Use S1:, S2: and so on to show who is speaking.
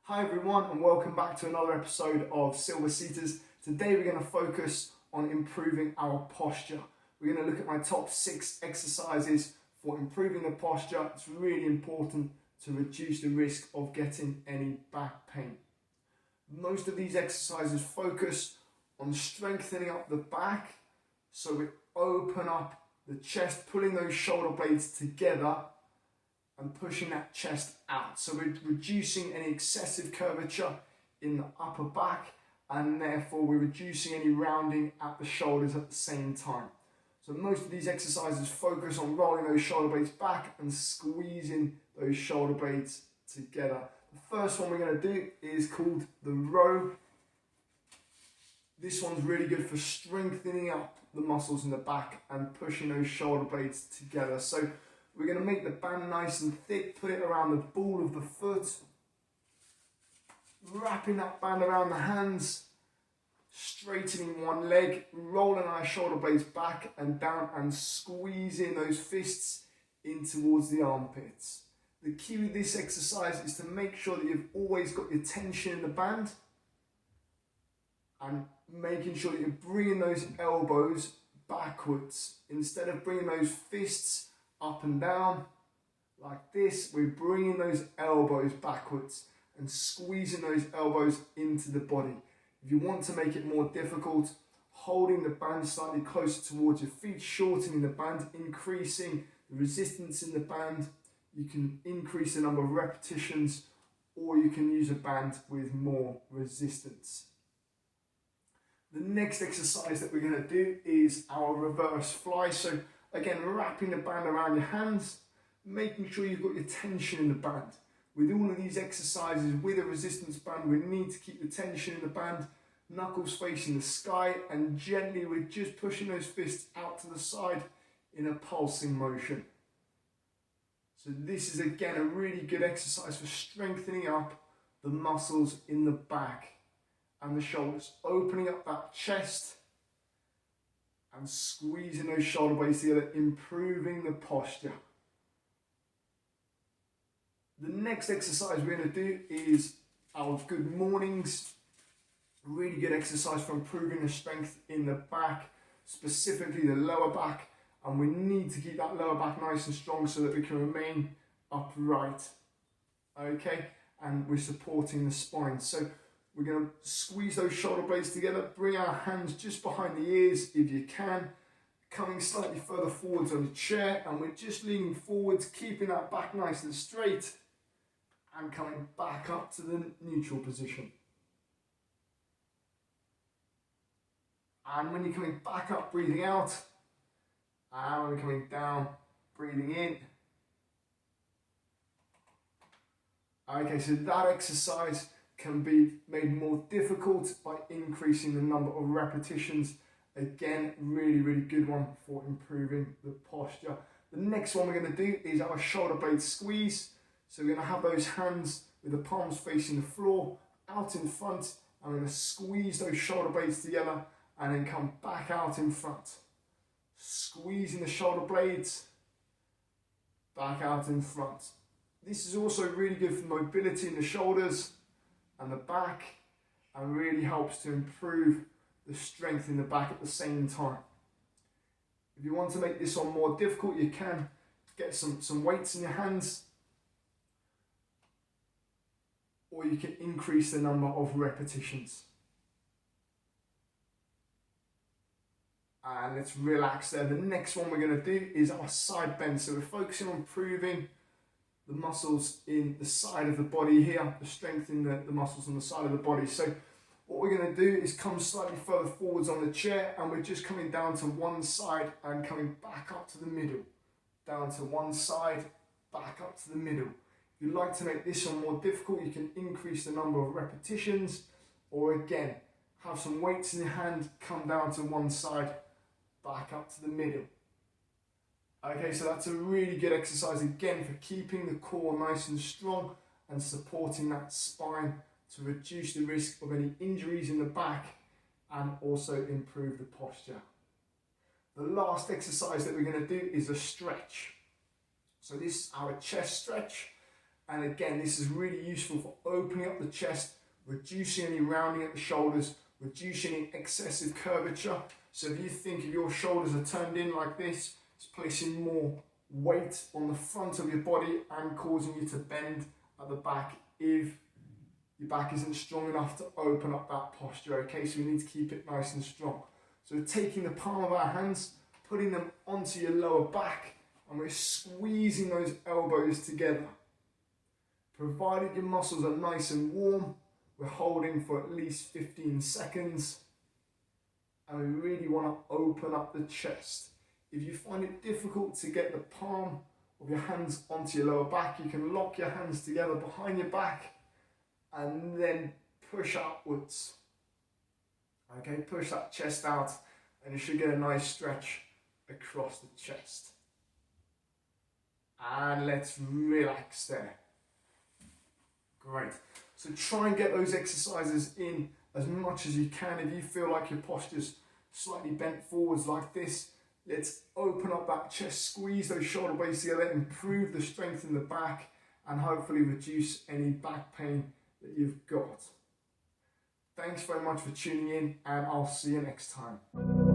S1: Hi everyone and welcome back to another episode of Silver Seaters. Today we're going to focus on improving our posture. We're going to look at my top 6 exercises for improving the posture. It's really important to reduce the risk of getting any back pain. Most of these exercises focus on strengthening up the back, so we open up the chest, pulling those shoulder blades together and pushing that chest out. So we're reducing any excessive curvature in the upper back, and therefore we're reducing any rounding at the shoulders at the same time. So most of these exercises focus on rolling those shoulder blades back and squeezing those shoulder blades together. The first one we're going to do is called the row. This one's really good for strengthening up the muscles in the back and pushing those shoulder blades together. So we're going to make the band nice and thick, put it around the ball of the foot, wrapping that band around the hands, straightening one leg, rolling our shoulder blades back and down and squeezing those fists in towards the armpits. The key with this exercise is to make sure that you've always got your tension in the band and making sure that you're bringing those elbows backwards. Instead of bringing those fists up and down like this, we're bringing those elbows backwards and squeezing those elbows into the body. If you want to make it more difficult, holding the band slightly closer towards your feet, shortening the band, increasing the resistance in the band. You can increase the number of repetitions, or you can use a band with more resistance. The next exercise that we're going to do is our reverse fly. So again, wrapping the band around your hands, making sure you've got your tension in the band. With all of these exercises with a resistance band, we need to keep the tension in the band, knuckles facing the sky, and gently we're just pushing those fists out to the side in a pulsing motion. So this is again a really good exercise for strengthening up the muscles in the back and the shoulders, opening up that chest and squeezing those shoulder blades together, improving the posture. The next exercise we're going to do is our good mornings. Really good exercise for improving the strength in the back, specifically the lower back. And we need to keep that lower back nice and strong so that we can remain upright. Okay, and we're supporting the spine. So we're going to squeeze those shoulder blades together, bring our hands just behind the ears if you can, coming slightly further forwards on the chair, and we're just leaning forwards, keeping that back nice and straight, and coming back up to the neutral position. And when you're coming back up, breathing out, and when we're coming down, breathing in. Okay, so that exercise can be made more difficult by increasing the number of repetitions. Again, really, really good one for improving the posture. The next one we're going to do is our shoulder blade squeeze. So we're going to have those hands with the palms facing the floor, out in front, and we're going to squeeze those shoulder blades together and then come back out in front. Squeezing the shoulder blades back out in front. This is also really good for mobility in the shoulders and the back, and really helps to improve the strength in the back at the same time. If you want to make this one more difficult, you can get some weights in your hands, or you can increase the number of repetitions. And let's relax there. The next one we're going to do is our side bend. So we're focusing on improving the muscles in the side of the body here, the strength in the muscles on the side of the body. So what we're going to do is come slightly further forwards on the chair, and we're just coming down to one side and coming back up to the middle. Down to one side, back up to the middle. If you'd like to make this one more difficult, you can increase the number of repetitions, or again, have some weights in your hand, come down to one side, back up to the middle. Okay, so that's a really good exercise again for keeping the core nice and strong and supporting that spine to reduce the risk of any injuries in the back and also improve the posture. The last exercise that we're going to do is a stretch. So this is our chest stretch, And again, this is really useful for opening up the chest, reducing any rounding at the shoulders, reducing any excessive curvature. So if you think if your shoulders are turned in like this, it's placing more weight on the front of your body and causing you to bend at the back if your back isn't strong enough to open up that posture. Okay, so we need to keep it nice and strong. So taking the palm of our hands, putting them onto your lower back, and we're squeezing those elbows together. Provided your muscles are nice and warm, we're holding for at least 15 seconds. And we really want to open up the chest. If you find it difficult to get the palm of your hands onto your lower back, you can lock your hands together behind your back and then push outwards. Okay, push that chest out and you should get a nice stretch across the chest. And let's relax there. Great. So try and get those exercises in as much as you can. If you feel like your posture's slightly bent forwards like this, let's open up that chest, squeeze those shoulder blades together, improve the strength in the back, and hopefully reduce any back pain that you've got. Thanks very much for tuning in, and I'll see you next time.